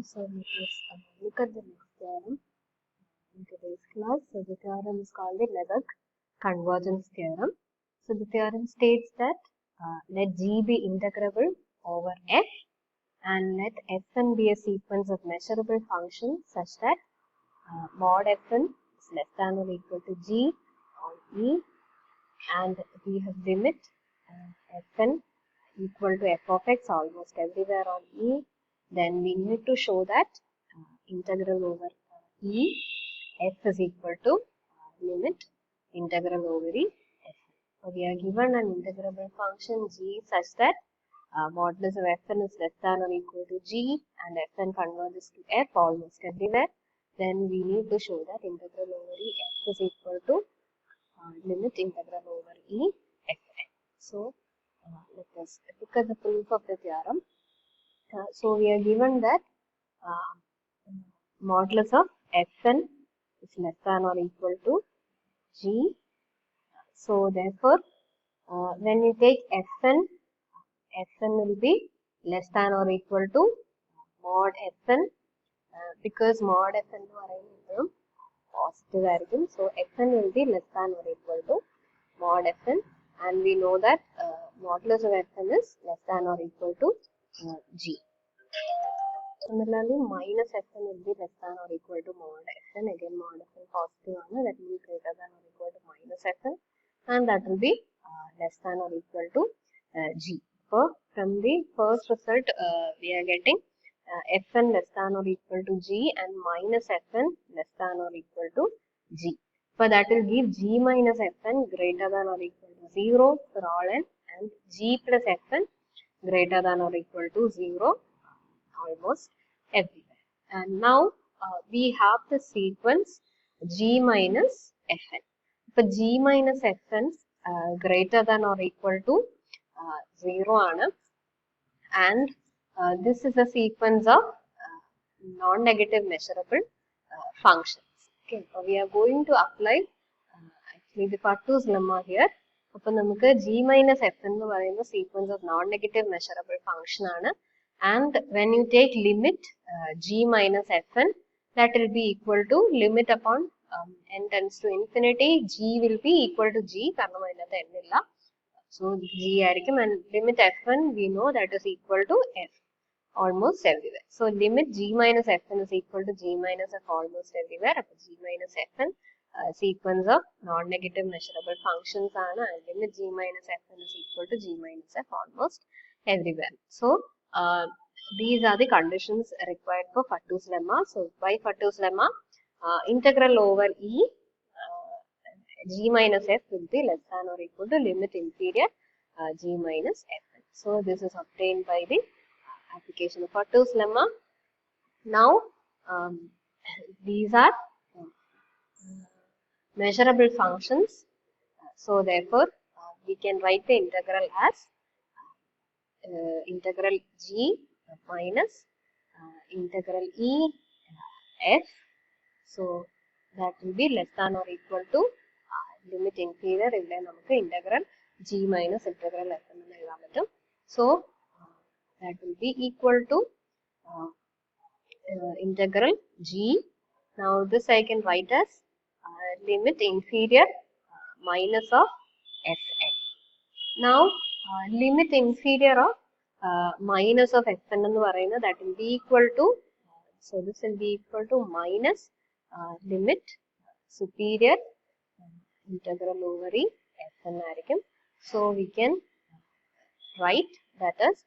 So let us look at the next theorem in today's class. So the theorem is called the Lebesgue convergence theorem. So the theorem states that let G be integrable over F and let Fn be a sequence of measurable functions such that mod Fn is less than or equal to G on E, and we have limit Fn equal to f of x almost everywhere on E. Then we need to show that integral over E f is equal to limit integral over E f. So we are given an integrable function g such that modulus of fn is less than or equal to g and fn converges to f almost everywhere. Then we need to show that integral over E f is equal to limit integral over E fn. So let us look at the proof of the theorem. So we are given that modulus of fn is less than or equal to g. So therefore, when we take fn will be less than or equal to mod fn because mod fn term positive arithmetic. So fn will be less than or equal to mod fn, and we know that modulus of fn is less than or equal to g. Similarly, minus fn will be less than or equal to mod fn. Again, mod fn positive, that will be greater than or equal to minus fn, and that will be less than or equal to g. So, from the first result, we are getting fn less than or equal to g and minus fn less than or equal to g. So, that will give g minus fn greater than or equal to 0 for all n, and g plus fn greater than or equal to 0 almost everywhere. And now we have the sequence g minus fn. For g minus fn greater than or equal to 0 ആണ്, and this is a sequence of non-negative measurable functions. Okay, so we are going to apply actually the Pattu's lemma here. അപ്പോൾ നമുക്ക് g minus fn എന്ന് പറയുന്ന sequence of non-negative measurable function ആണ്. And when you take limit g minus fn, that will be equal to limit upon n tends to infinity, g will be equal to g കാരണം അതിനകത്ത് n ഇല്ല. So g ആയിരിക്കും, and limit fn we know that is equal to f almost everywhere. So limit g minus fn is equal to g minus f almost everywhere. അപ്പോൾ g minus fn sequence of non-negative measurable functions ആണ്, and limit g minus fn is equal to g minus f almost everywhere. So these are the conditions required for Pattu's lemma. So by Pattu's lemma, integral over E g minus f will be less than or equal to limit inferior g minus fn. So this is obtained by the application of Pattu's lemma. Now these are measurable functions. So therefore we can write the integral as integral g minus integral E f. So that will be less than or equal to limit inferior ഇവിടെ നമുക്ക് integral g minus integral f എന്ന് എഴുതാൻ പറ്റും. So that will be equal to integral g. Now this I can write as limit inferior minus of fn. Now limit inferior of minus of fn എന്ന് പറയുന്നത് that will be equal to, so this will be equal to minus limit superior integral over E fn ആയിരിക്കും. So we can write that as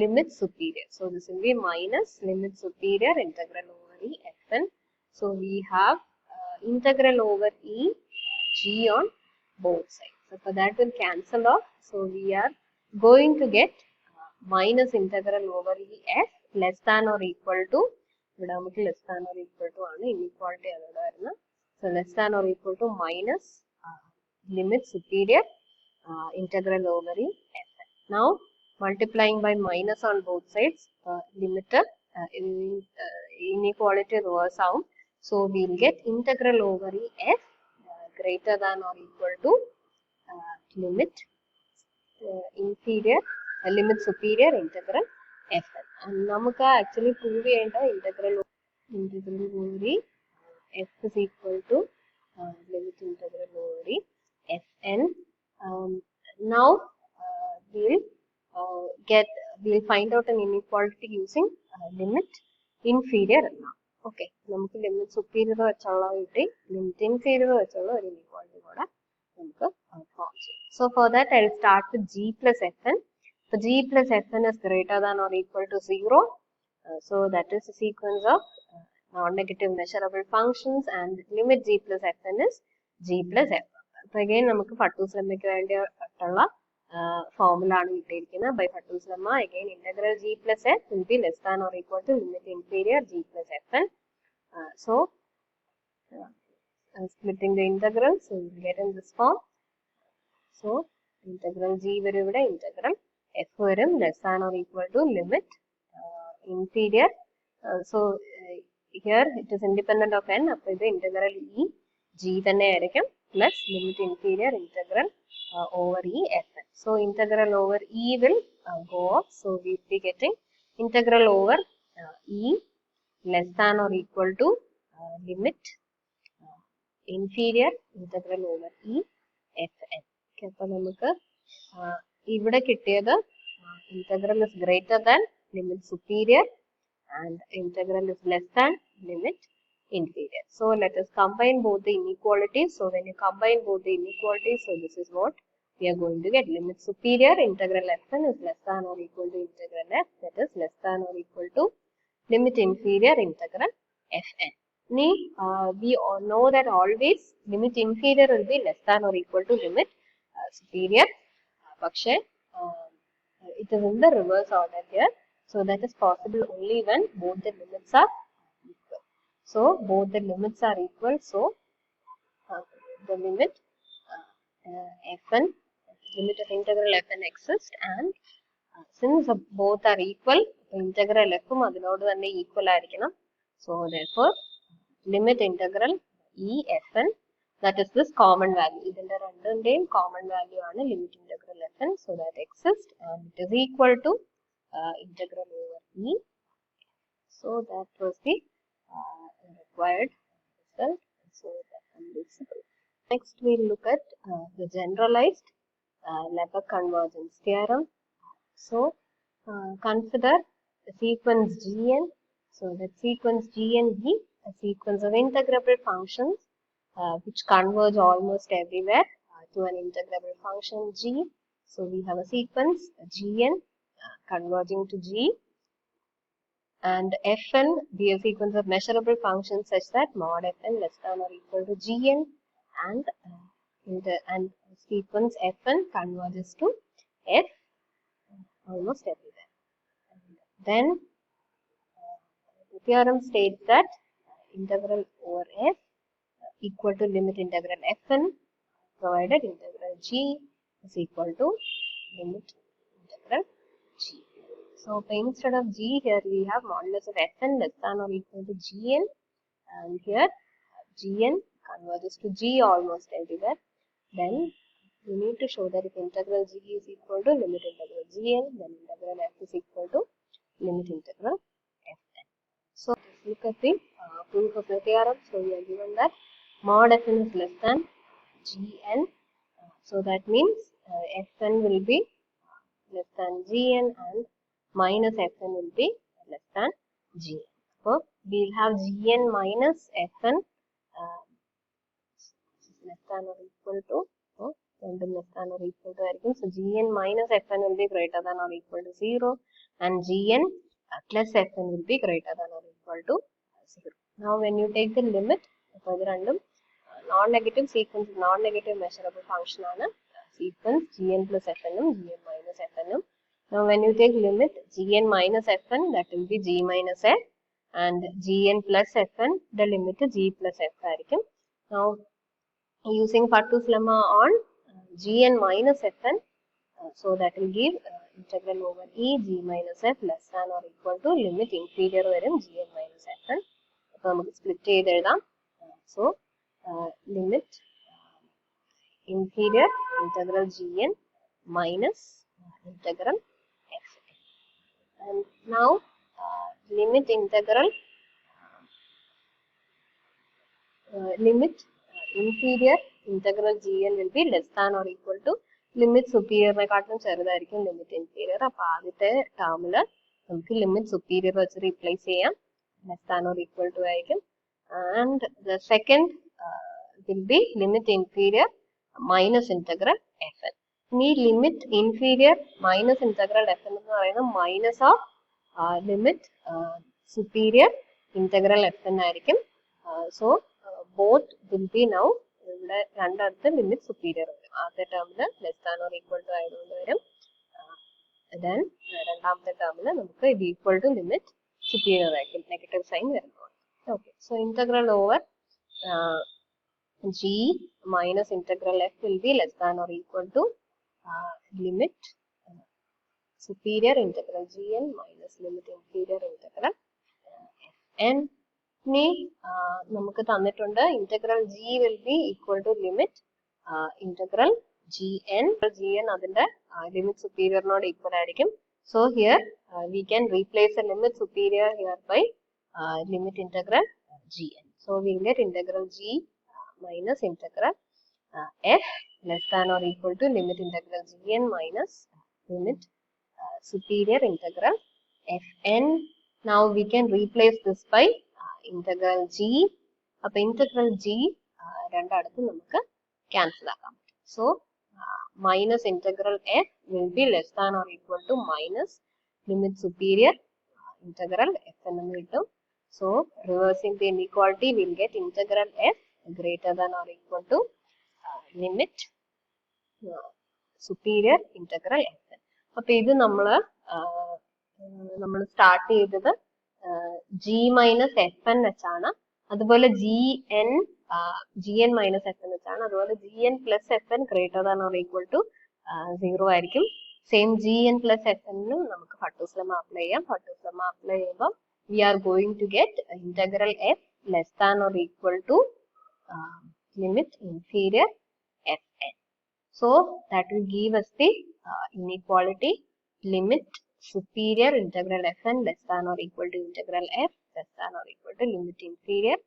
limit superior. So this will be minus limit superior integral over E fn. So we have integral over E g on both sides. So for that will cancel off. So we are going to get minus integral over E f less than or equal to, ഇവിടെ നമുക്ക് less than or equal to ആണ്, inequality അതോടെ വരുന്നത്. So less than or equal to minus limit superior integral over E fn. Now multiplying by minus on both sides, limiter inequality reverse out. So we will get integral over E f greater than or equal to limit inferior limit superior integral fn. And നമുക്ക് actually prove ചെയ്യേണ്ട integral over e f is equal to limit integral over e fn. Now we'll find out an inequality using limit inferior. Okay, നമുക്ക് limit superior വെച്ചുള്ള limit inferior വെച്ചുള്ള ഒരു inequality കൂടെ നമുക്ക് form ചെയ്യാം. So for that I'll start with g plus fn. So g plus fn is greater than or equal to 0. So that is a sequence of non-negative measurable functions, and limit g plus fn is g plus f. So again നമുക്ക് Fattu's lemmaക്ക് വേണ്ടിയിട്ടുള്ള formula ആണ് കിട്ടിയിരിക്കുന്നത്. By Fattu's lemma, again integral g plus f will be less than or equal to limit inferior g plus fn. So splitting the integrals, so we will get in this form. So integral g വരും ഇവിടെ, integral f വരും less than or equal to limit inferior. So here it is independent of n. അപ്പോൾ ഇത് integral e g തന്നെ ആയിരിക്കും plus limit inferior integral over e fn. So integral over e will go off. So we will be getting integral over e less than or equal to limit inferior integral over e fn. Okay, അപ്പോൾ നമുക്ക് ഇവിടെ കിട്ടിയത് integral is greater than limit superior and integral is less than limit inferior. So let us combine both the inequalities. So when you combine both the inequalities, so this is what we are going to get. Limit superior integral fn is less than or equal to integral f, that is less than or equal to limit inferior integral fn. We all know that always limit inferior will be less than or equal to limit superior. പക്ഷേ it is in the reverse order here. So that is possible only when both the limits are equal. So both the limits are equal. So the limit fn, limit of integral fn exists, and since both are equal, integral f അതിനോട് തന്നെ equal ആയിരിക്കണം. So therefore limit integral e fn, that is this common value. ഇതിന്റെ രണ്ടിന്റെയും common value ആണ് limit integral fn. So that exists and it is equal to integral over e. So that was the required result. So that can be simple. Next we'll look at the generalized Lebesgue convergence theorem. So consider the sequence Gn. So that sequence Gn be a sequence of integrable functions which converge almost everywhere to an integrable function g. So we have a sequence Gn converging to g, and fn be a sequence of measurable functions such that mod fn less than or equal to gn, and sequence fn converges to f almost everywhere. And then the theorem states that integral over f equal to limit integral fn provided integral g is equal to limit integral g. So instead of g, here we have modulus of fn less than or equal to gn, and here gn converges to g almost everywhere. Then we need to show that if integral g is equal to limit integral gn, then integral f is equal to limit integral fn. So let's look at the proof of the theorem. So we are given that mod fn is less than gn. So that means fn will be less than gn and minus fn will be less than gn. So we will have gn minus fn less than or equal to, less than or equal to everything. So gn minus fn will be greater than or equal to 0, and gn plus fn will be greater than or equal to 0. Now when you take the limit, random non-negative sequence, non-negative measurable function ആണ് sequence gn plus fn ഉം gn minus fn ഉം. Now when you take limit gn minus fn, that will be g minus f, and gn plus fn, the limit g plus f ആയിരിക്കും. Now using Fattu's lemma on gn minus fn, so that will give integral over e g minus f less than or equal to limit inferior വരും gn minus fn. അപ്പോൾ നമുക്ക് split ചെയ്ത് എഴുതാം. So limit inferior integral gn minus integral fn, And now limit integral inferior integral gn will be less than or equal to limit superior നെക്കാട്ടും ചെറുതായിരിക്കും limit inferior. അപ്പോൾ ആദ്യത്തെ ടേമിൽ നമുക്ക് limit superior വെച്ച് റീപ്ലേസ് ചെയ്യാം, less than or equal to ആയിരിക്കും. And the second will be limit inferior minus integral fn. ഇനി limit inferior minus integral fn എന്ന് പറയുന്നത് minus of limit superior integral fn ആയിരിക്കും. So both will be now ഇവിടെ രണ്ടടുത്ത് limit superior വരും. ആദ്യത്തെ ടേമിൽ less than or equal to ആയതുകൊണ്ട് വരും. Then രണ്ടാമത്തെ ടേമിൽ നമുക്ക് ഇത് equal to limit superior ആയിരിക്കും, നെഗറ്റീവ് സൈൻ വരുമ്പോൾ. Okay, so integral over g minus integral f will be less than or equal to limit superior integral gn minus limit inferior integral fn. ഇനി നമുക്ക് തന്നിട്ടുണ്ട് integral g will be equal to limit integral gn. gn അതിന്റെ limit superior നോട് equal ആയിരിക്കും. So here we can replace the limit superior here by limit integral gn. So we will get integral g minus integral f less than or equal to limit integral gn minus limit superior integral fn. Now we can replace this by integral g. അപ്പോൾ integral g രണ്ടടുത്ത് നമുക്ക് cancel ആക്കാം. So minus integral f will be less than or equal to minus limit superior integral fn എന്ന് കിട്ടും. So reversing the inequality, we will get integral f greater than or equal to limit superior integral fn. അപ്പോൾ ഇത് നമ്മൾ start ചെയ്തത് g minus fn വെച്ചാണ്. അതുപോലെ gn minus fn വെച്ചാണ്. അതുപോലെ gn plus fn greater than or equal to 0 ആയിരിക്കും. Same gn plus fn നമുക്ക് ഫട്ടൂസ് ലെമ്മ അപ്ലൈ ചെയ്യാം. ഫട്ടൂസ് ലെമ്മ അപ്ലൈ ചെയ്യുമ്പോൾ we are going to get integral f less than or equal to limit inferior fn. So that will give us the inequality limit superior integral fn less than or equal to integral f less than or equal to limit inferior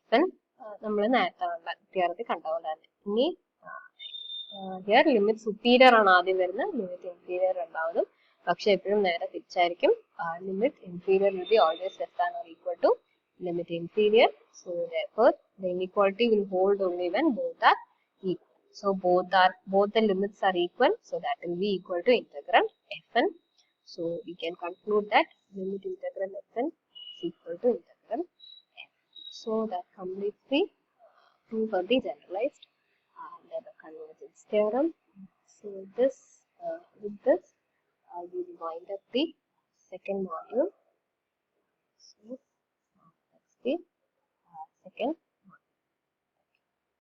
fn. നമ്മൾ നേരത്തെ തിയറത്തിൽ കണ്ട പോലെ തന്നെ. ഇനി here limit superior ആണ് ആദ്യം വരുന്നത്, limit inferior രണ്ടാമതും. പക്ഷെ എപ്പോഴും നേരെ തിരിച്ചായിരിക്കും. Limit inferior will be always less than or equal to limit inferior. So therefore the inequality will hold only when both are equal. So both the limits are equal, so that will be equal to integral fn. So we can conclude that limit integral fn is equal to integral f. So that completes the proof of the generalized convergence theorem. So with this we will wind up the second module. So that's the second